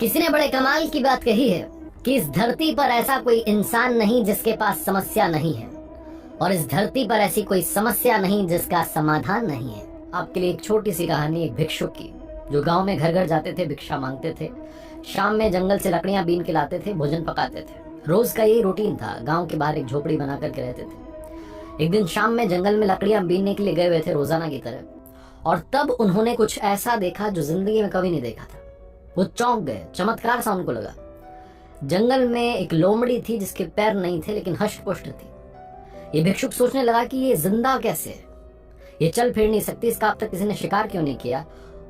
किसी ने बड़े कमाल की बात कही है कि इस धरती पर ऐसा कोई इंसान नहीं जिसके पास समस्या नहीं है, और इस धरती पर ऐसी कोई समस्या नहीं जिसका समाधान नहीं है। आपके लिए एक छोटी सी कहानी एक भिक्षुक की, जो गांव में घर घर जाते थे, भिक्षा मांगते थे, शाम में जंगल से लकड़ियां बीन के लाते थे, भोजन पकाते थे। रोज का यही रूटीन था। गांव के बाहर एक झोपड़ी बना करके रहते थे। एक दिन शाम में जंगल में लकड़ियां बीनने के लिए गए हुए थे रोजाना की तरह, और तब उन्होंने कुछ ऐसा देखा जो जिंदगी में कभी नहीं देखा था। वो चौंक गए, चमत्कार सा उनको लगा। जंगल में एक लोमड़ी थी जिसके पैर नहीं थे लेकिन हष्ट पुष्ट थी। ये भिक्षुक सोचने लगा कि ये जिंदा कैसे है, ये चल फिर नहीं सकती, इसका अब तक किसी ने शिकार क्यों नहीं किया,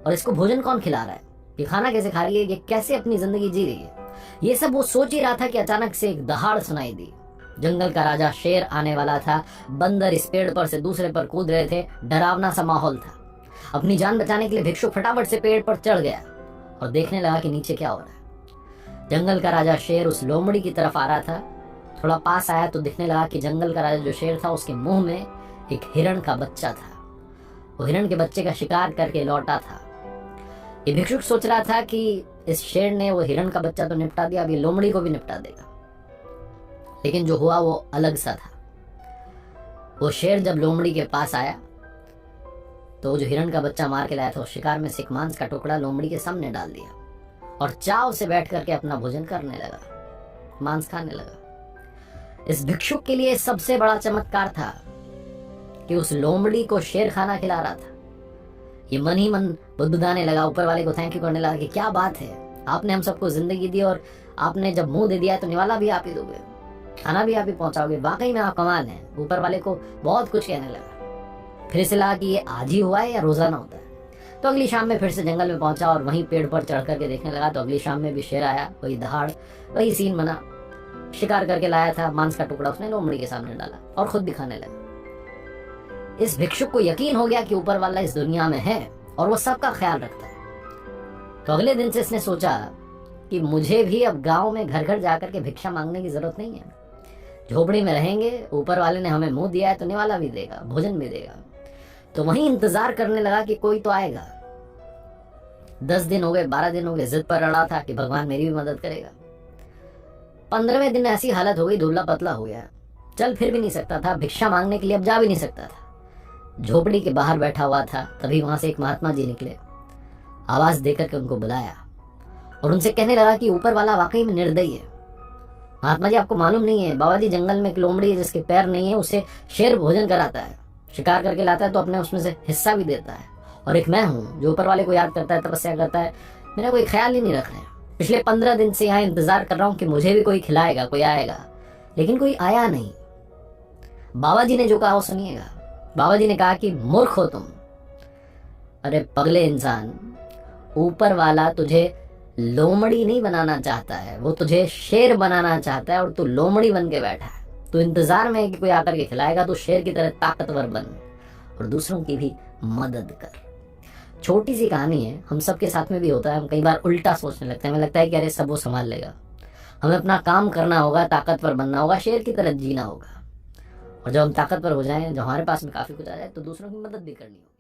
और इसको भोजन कौन खिला रहा है, ये खाना कैसे खा रही है, ये कैसे अपनी जिंदगी जी रही है। ये सब वो सोच ही रहा था कि अचानक से एक दहाड़ सुनाई दी। जंगल का राजा शेर आने वाला था। बंदर इस पेड़ पर से दूसरे पर कूद रहे थे। डरावना सा माहौल था। अपनी जान बचाने के लिए भिक्षुक फटाफट से पेड़ पर चढ़ गया और देखने लगा कि नीचे क्या हो रहा है। जंगल का राजा शेर उस लोमड़ी की तरफ आ रहा था। थोड़ा पास आया तो दिखने लगा कि जंगल का राजा जो शेर था, उसके मुंह में एक हिरण का बच्चा था। वो हिरण के बच्चे का शिकार करके लौटा था। ये भिक्षुक सोच रहा था कि इस शेर ने वो हिरण का बच्चा तो निपटा दिया, अब ये लोमड़ी को भी निपटा देगा। लेकिन जो हुआ वो अलग सा था। वो शेर जब लोमड़ी के पास आया तो जो हिरण का बच्चा मार के लाया था, उस शिकार में से एक मांस का टुकड़ा लोमड़ी के सामने डाल दिया और चाव से बैठ करके अपना भोजन करने लगा, मांस खाने लगा। इस भिक्षुक के लिए सबसे बड़ा चमत्कार था कि उस लोमड़ी को शेर खाना खिला रहा था। ये मन ही मन बुदबुदाने लगा, ऊपर वाले को थैंक यू करने लगा कि क्या बात है, आपने हम सबको जिंदगी दी और आपने जब मुंह दे दिया तो निवाला भी आप ही दोगे, खाना भी आप ही पहुंचाओगे, वाकई में आप कमाल हैं। ऊपर वाले को बहुत कुछ कहने लगा। फिर से लगा कि ये आज ही हुआ है या रोजाना होता है। तो अगली शाम में फिर से जंगल में पहुंचा और वहीं पेड़ पर चढ़ करके देखने लगा। तो अगली शाम में भी शेर आया, वही दहाड़, वही सीन बना। शिकार करके लाया था, मांस का टुकड़ा उसने लोमड़ी के सामने डाला और खुद भी खाने लगा। इस भिक्षुक को यकीन हो गया कि ऊपर वाला इस दुनिया में है और वो सबका ख्याल रखता है। तो अगले दिन से इसने सोचा कि मुझे भी अब गांव में घर घर जाकर के भिक्षा मांगने की जरूरत नहीं है। झोपड़ी में रहेंगे, ऊपर वाले ने हमें मुंह दिया है तो निवाला भी देगा, भोजन भी देगा। तो वहीं इंतजार करने लगा कि कोई तो आएगा। 10 दिन हो गए, 12 दिन हो गए, जिद पर अड़ा था कि भगवान मेरी भी मदद करेगा। 15वें दिन ऐसी हालत हो गई, दुबला पतला हो गया, चल फिर भी नहीं सकता था, भिक्षा मांगने के लिए अब जा भी नहीं सकता था। झोपड़ी के बाहर बैठा हुआ था, तभी वहां से एक महात्मा जी निकले। आवाज देकर के उनको बुलाया और उनसे कहने लगा कि ऊपर वाला वाकई में निर्दयी है। महात्मा जी, आपको मालूम नहीं है, बाबा जी जंगल में एक लोमड़ी है जिसके पैर नहीं है, उसे शेर भोजन कराता है, शिकार करके लाता है तो अपने उसमें से हिस्सा भी देता है। और एक मैं हूँ जो ऊपर वाले को याद करता है, तपस्या करता है, मेरा कोई ख्याल ही नहीं रख रहे हैं। पिछले 15 दिन से यहाँ इंतजार कर रहा हूँ कि मुझे भी कोई खिलाएगा, कोई आएगा, लेकिन कोई आया नहीं। बाबा जी ने जो कहा वो सुनिएगा। बाबा जी ने कहा कि मूर्ख हो तुम। अरे पगले इंसान, ऊपर वाला तुझे लोमड़ी नहीं बनाना चाहता है, वो तुझे शेर बनाना चाहता है और तू लोमड़ी बन के बैठा है। तू इंतजार में है कि कोई आकर के खिलाएगा, तो शेर की तरह ताकतवर बन और दूसरों की भी मदद कर। छोटी सी कहानी है, हम सबके साथ में भी होता है। हम कई बार उल्टा सोचने लगते हैं, हमें लगता है कि अरे सब वो संभाल लेगा, हमें अपना काम करना होगा, ताकतवर बनना होगा, शेर की तरह जीना होगा। और जब हम ताकतवर हो जाएं, जब हमारे पास में काफी कुछ आ जाए, तो दूसरों की मदद भी करनी होगी।